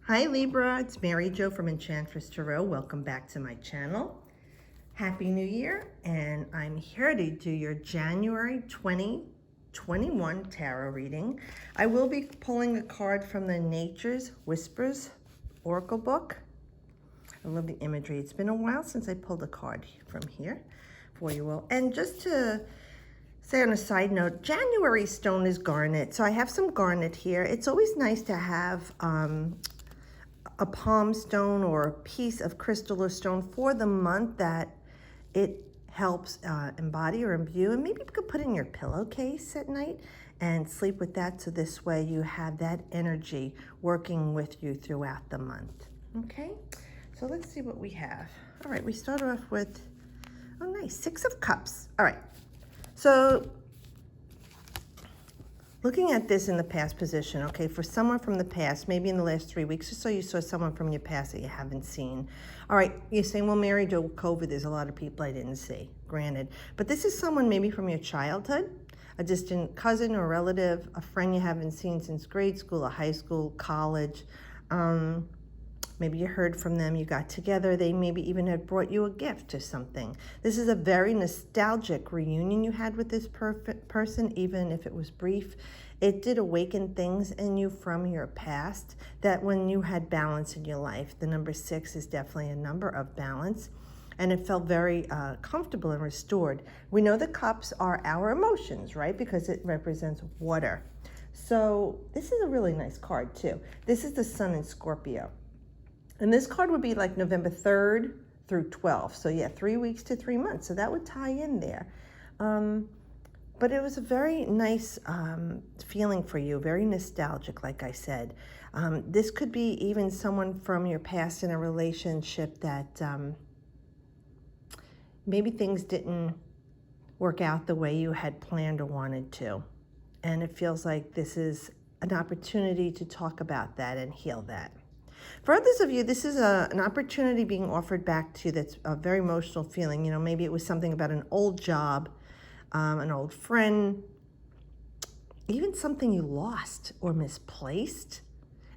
Hi Libra, it's Mary Jo from Enchantress Tarot. Welcome back to my channel. Happy New Year, and I'm here to do your January 2021 tarot reading. I will be pulling a card from the Nature's Whispers Oracle book. I love the imagery. It's been a while since I pulled a card from here for you all. And just to say on a side note, January stone is garnet. So I have some garnet here. It's always nice to have a palm stone or a piece of crystal or stone for the month that it helps embody or imbue, and maybe you could put it in your pillowcase at night and sleep with that, so this way you have that energy working with you throughout the month. Okay, so let's see what we have. All right, we start off with, oh nice, 6 of Cups. All right, so looking at this in the past position, okay, for someone from the past, maybe in the last 3 weeks or so, you saw someone from your past that you haven't seen. All right, you're saying, well, Mary Jo, COVID, there's a lot of people I didn't see, granted. But this is someone maybe from your childhood, a distant cousin or relative, a friend you haven't seen since grade school or high school, college. Maybe you heard from them, you got together, they maybe even had brought you a gift or something. This is a very nostalgic reunion you had with this person, even if it was brief. It did awaken things in you from your past that when you had balance in your life. The number 6 is definitely a number of balance, and it felt very comfortable and restored. We know the cups are our emotions, right? Because it represents water. So this is a really nice card too. This is the Sun in Scorpio. And this card would be like November 3rd through 12th. So yeah, 3 weeks to 3 months. So that would tie in there. But it was a very nice feeling for you, very nostalgic, like I said. This could be even someone from your past in a relationship that maybe things didn't work out the way you had planned or wanted to. And it feels like this is an opportunity to talk about that and heal that. For others of you, this is an opportunity being offered back to you that's a very emotional feeling. You know, maybe it was something about an old job, an old friend, even something you lost or misplaced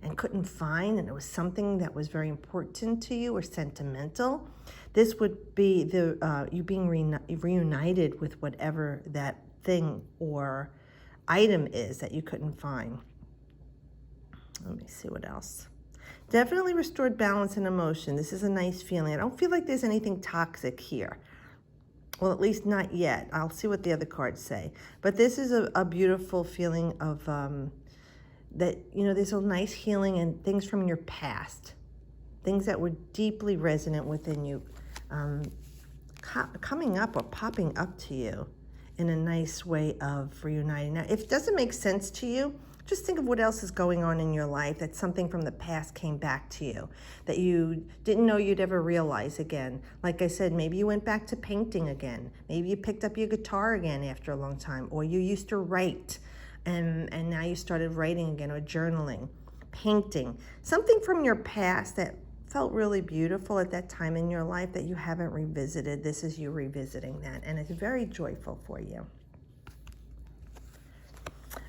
and couldn't find, and it was something that was very important to you or sentimental. This would be the you being reunited with whatever that thing or item is that you couldn't find. Let me see what else. Definitely restored balance and emotion. This is a nice feeling. I don't feel like there's anything toxic here. Well, at least not yet. I'll see what the other cards say. But this is a beautiful feeling of that, you know, there's a nice healing and things from your past. Things that were deeply resonant within you coming up or popping up to you in a nice way of reuniting. Now, if it doesn't make sense to you, just think of what else is going on in your life that something from the past came back to you that you didn't know you'd ever realize again. Like I said, maybe you went back to painting again. Maybe you picked up your guitar again after a long time, or you used to write and now you started writing again, or journaling, painting. Something from your past that felt really beautiful at that time in your life that you haven't revisited. This is you revisiting that, and it's very joyful for you.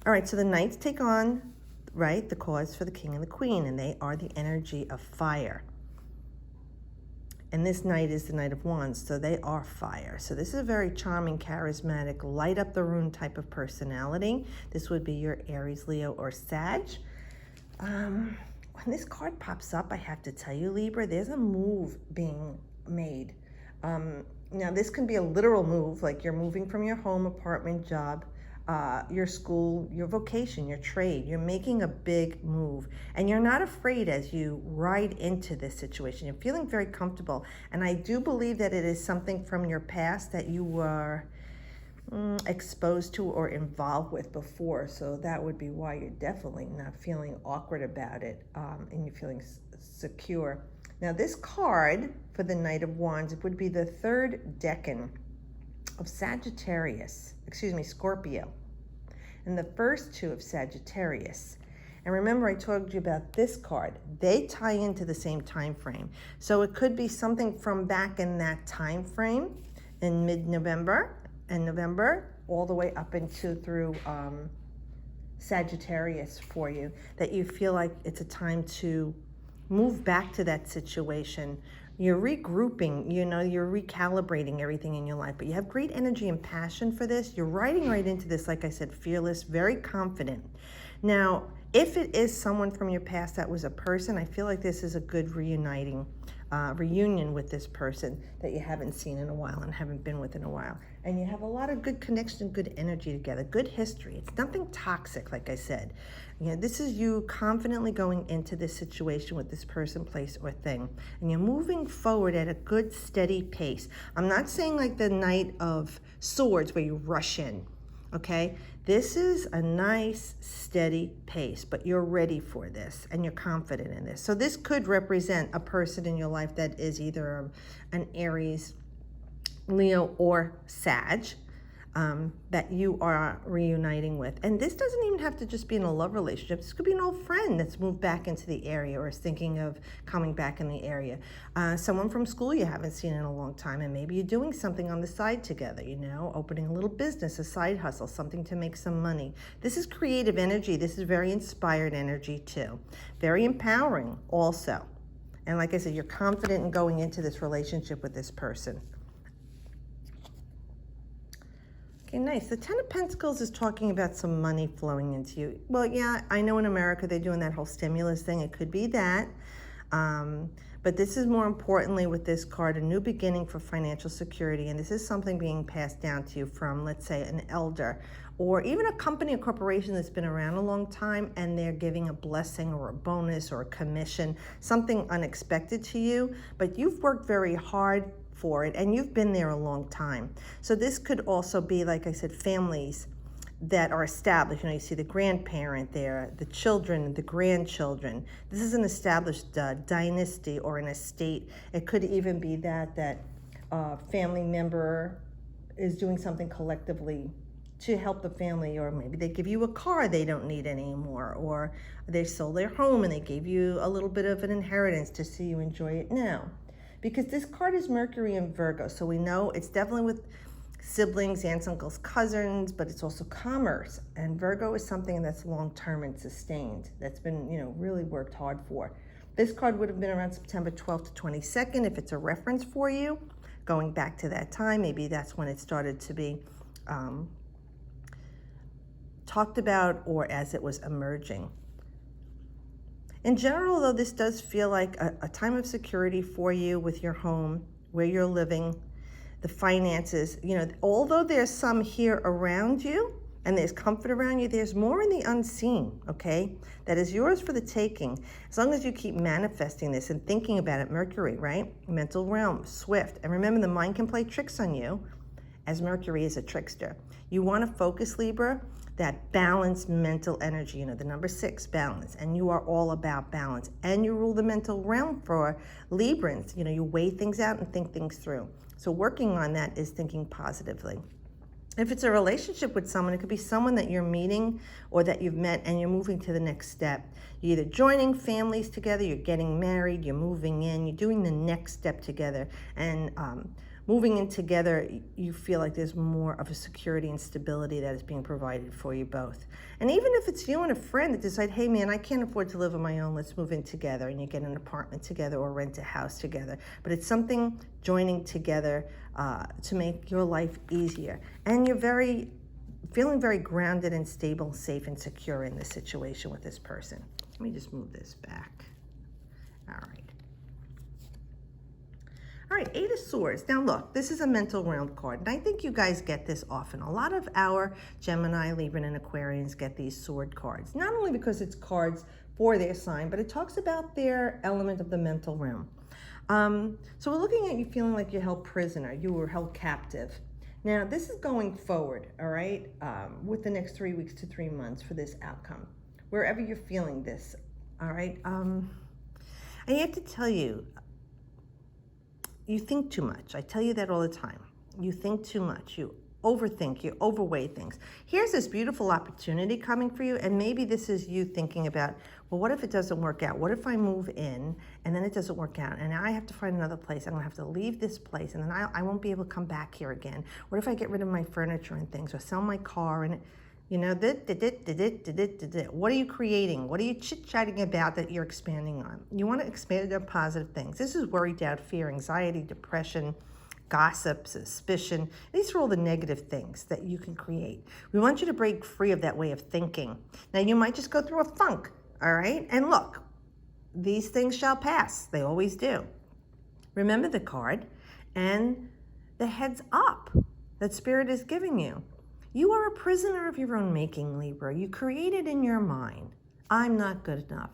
All right, so the Knights take on, right, the cause for the King and the Queen, and they are the energy of fire. And this Knight is the Knight of Wands, so they are fire. So this is a very charming, charismatic, light up the room type of personality. This would be your Aries, Leo, or Sag. When this card pops up, I have to tell you, Libra, there's a move being made. Now, this can be a literal move, like you're moving from your home, apartment, job, your school, your vocation, your trade. You're making a big move, and you're not afraid as you ride into this situation. You're feeling very comfortable, and I do believe that it is something from your past that you were exposed to or involved with before, so that would be why you're definitely not feeling awkward about it, and you're feeling secure. Now, this card for the Knight of Wands, it would be the 3rd decan of Scorpio, and the first 2 of Sagittarius. And remember, I told you about this card. They tie into the same time frame. So it could be something from back in that time frame in mid-November and November, all the way up into through Sagittarius for you, that you feel like it's a time to move back to that situation. You're regrouping, you're recalibrating everything in your life, but you have great energy and passion for this. You're riding right into this, like I said, fearless, very confident. Now, if it is someone from your past that was a person, I feel like this is a good reunion with this person that you haven't seen in a while and haven't been with in a while. And you have a lot of good connection, good energy together, good history. It's nothing toxic, like I said. This is you confidently going into this situation with this person, place, or thing. And you're moving forward at a good, steady pace. I'm not saying like the Knight of Swords where you rush in, okay? This is a nice, steady pace, but you're ready for this and you're confident in this. So this could represent a person in your life that is either an Aries, Leo, or Sag that you are reuniting with. And this doesn't even have to just be in a love relationship. This could be an old friend that's moved back into the area or is thinking of coming back in the area. Someone from school you haven't seen in a long time, and maybe you're doing something on the side together, opening a little business, a side hustle, something to make some money. This is creative energy. This is very inspired energy too. Very empowering also. And like I said, you're confident in going into this relationship with this person. Okay, nice. The Ten of Pentacles is talking about some money flowing into you. Well, yeah, I know in America they're doing that whole stimulus thing. It could be that. But this is more importantly with this card, a new beginning for financial security. And this is something being passed down to you from, let's say, an elder or even a company or corporation that's been around a long time, and they're giving a blessing or a bonus or a commission, something unexpected to you. But you've worked very hard for it and you've been there a long time. So this could also be, like I said, families that are established. You see the grandparent there, the children, the grandchildren. This is an established dynasty or an estate. It could even be that family member is doing something collectively to help the family, or maybe they give you a car they don't need anymore, or they sold their home and they gave you a little bit of an inheritance to see you enjoy it now. Because this card is Mercury and Virgo, so we know it's definitely with siblings, aunts, uncles, cousins, but it's also commerce. And Virgo is something that's long-term and sustained, that's been, really worked hard for. This card would have been around September 12th to 22nd. If it's a reference for you, going back to that time, maybe that's when it started to be talked about or as it was emerging. In general, though, this does feel like a time of security for you with your home, where you're living, the finances. Although there's some here around you and there's comfort around you, there's more in the unseen, okay? That is yours for the taking. As long as you keep manifesting this and thinking about it, Mercury, right? Mental realm, swift. And remember, the mind can play tricks on you, as Mercury is a trickster. You want to focus, Libra, that balanced mental energy, the number 6, balance. And you are all about balance. And you rule the mental realm for Librans. You weigh things out and think things through. So working on that is thinking positively. If it's a relationship with someone, it could be someone that you're meeting or that you've met and you're moving to the next step. You're either joining families together, you're getting married, you're moving in, you're doing the next step together. And moving in together, you feel like there's more of a security and stability that is being provided for you both. And even if it's you and a friend that decide, hey man, I can't afford to live on my own, let's move in together, and you get an apartment together or rent a house together. But it's something joining together to make your life easier. And you're feeling very grounded and stable, safe and secure in this situation with this person. Let me just move this back. All right. All right, 8 of Swords. Now look, this is a mental realm card, and I think you guys get this often. A lot of our Gemini, Libra, and Aquarians get these sword cards, not only because it's cards for their sign, but it talks about their element of the mental realm. So we're looking at you feeling like you're held prisoner, you were held captive. Now, this is going forward, all right, with the next 3 weeks to 3 months for this outcome, wherever you're feeling this, all right? And I have to tell you, you think too much. I tell you that all the time. You think too much. You overthink. You overweigh things. Here's this beautiful opportunity coming for you, and maybe this is you thinking about, well, what if it doesn't work out? What if I move in and then it doesn't work out, and now I have to find another place? I'm gonna have to leave this place, and then I won't be able to come back here again. What if I get rid of my furniture and things, or sell my car? And You know, what are you creating? What are you chit-chatting about that you're expanding on? You want to expand on positive things. This is worry, doubt, fear, anxiety, depression, gossip, suspicion. These are all the negative things that you can create. We want you to break free of that way of thinking. Now, you might just go through a funk, all right? And look, these things shall pass. They always do. Remember the card and the heads up that Spirit is giving you. You are a prisoner of your own making, Libra. You created in your mind, I'm not good enough.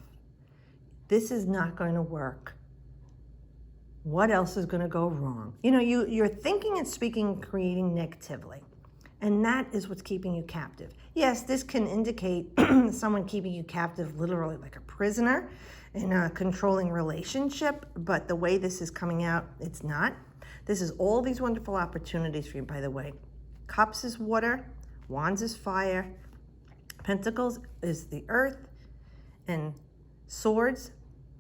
This is not going to work. What else is going to go wrong? You know, you're thinking and speaking and creating negatively. And that is what's keeping you captive. Yes, this can indicate someone keeping you captive, literally like a prisoner in a controlling relationship. But the way this is coming out, it's not. This is all these wonderful opportunities for you, by the way. Cups is water, wands is fire, pentacles is the earth, and swords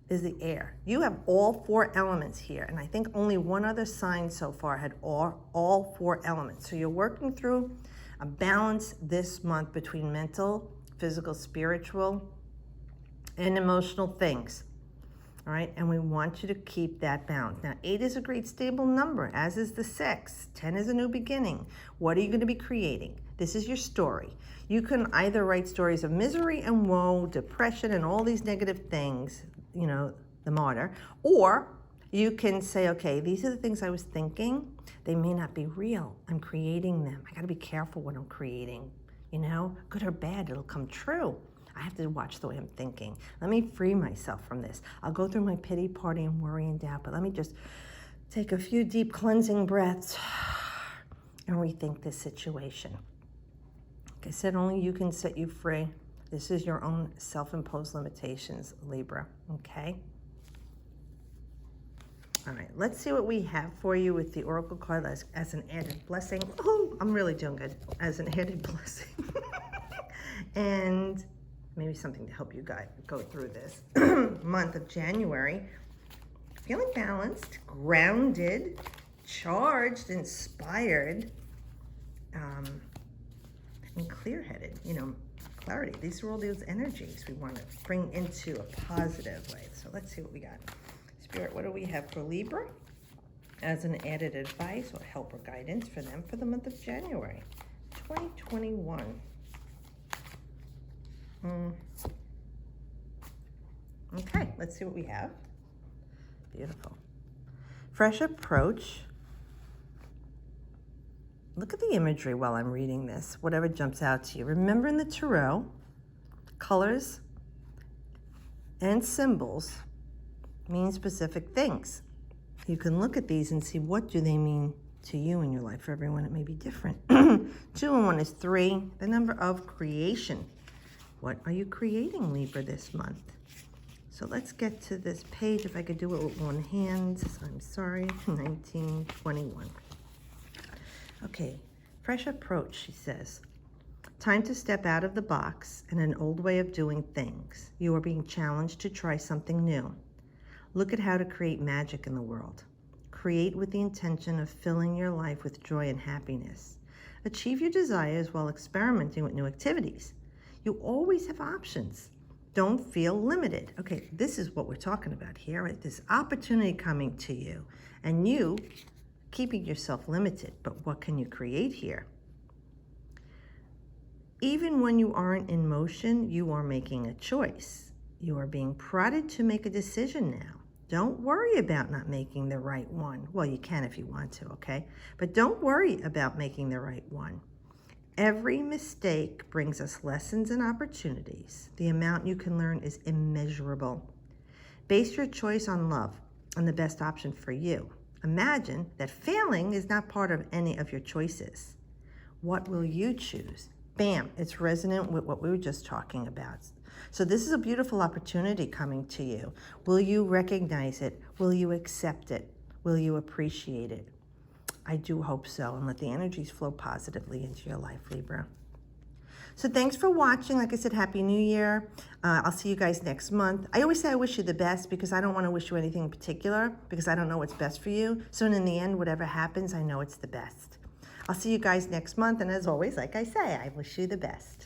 is the air. You have all 4 elements here, and I think only one other sign so far had all 4 elements. So you're working through a balance this month between mental, physical, spiritual, and emotional things. All right, and we want you to keep that balance. Now, 8 is a great stable number, as is the 6. 10 is a new beginning. What are you going to be creating? This is your story. You can either write stories of misery and woe, depression, and all these negative things, you know, the martyr, or you can say, okay, these are the things I was thinking. They may not be real. I'm creating them. I got to be careful what I'm creating. You know, good or bad, it'll come true. I have to watch the way I'm thinking. Let me free myself from this. I'll go through my pity party and worry and doubt, but let me just take a few deep cleansing breaths and rethink this situation. Like I said, only you can set you free. This is your own self-imposed limitations, Libra, okay? All right, let's see what we have for you with the Oracle card as an added blessing. Oh, I'm really doing good. As an added blessing. And maybe something to help you guys go through this month of January. Feeling balanced, grounded, charged, inspired, and clear-headed, you know, clarity. These are all those energies we want to bring into a positive way. So let's see what we got. Spirit, what do we have for Libra as an added advice or help or guidance for them for the month of January 2021? Okay, let's see what we have. Beautiful. Fresh approach. Look at the imagery while I'm reading this, whatever jumps out to you. Remember in the tarot, colors and symbols mean specific things. You can look at these and see what do they mean to you in your life. For everyone, it may be different. 2 and 1 is 3, the number of creation. What are you creating, Libra, this month? So let's get to this page. If I could do it with one hand. I'm sorry. 1921. Okay. Fresh approach, she says. Time to step out of the box and an old way of doing things. You are being challenged to try something new. Look at how to create magic in the world. Create with the intention of filling your life with joy and happiness. Achieve your desires while experimenting with new activities. You always have options. Don't feel limited. Okay, this is what we're talking about here, right? This opportunity coming to you and you keeping yourself limited. But what can you create here? Even when you aren't in motion, you are making a choice. You are being prodded to make a decision now. Don't worry about not making the right one. Well, you can if you want to, okay? But don't worry about making the right one. Every mistake brings us lessons and opportunities. The amount you can learn is immeasurable. Base your choice on love and the best option for you. Imagine that failing is not part of any of your choices. What will you choose? Bam, it's resonant with what we were just talking about. So this is a beautiful opportunity coming to you. Will you recognize it? Will you accept it? Will you appreciate it? I do hope so, and let the energies flow positively into your life, Libra. So thanks for watching. Like I said, Happy New Year. I'll see you guys next month. I always say I wish you the best because I don't want to wish you anything in particular because I don't know what's best for you. So in the end, whatever happens, I know it's the best. I'll see you guys next month. And as always, like I say, I wish you the best.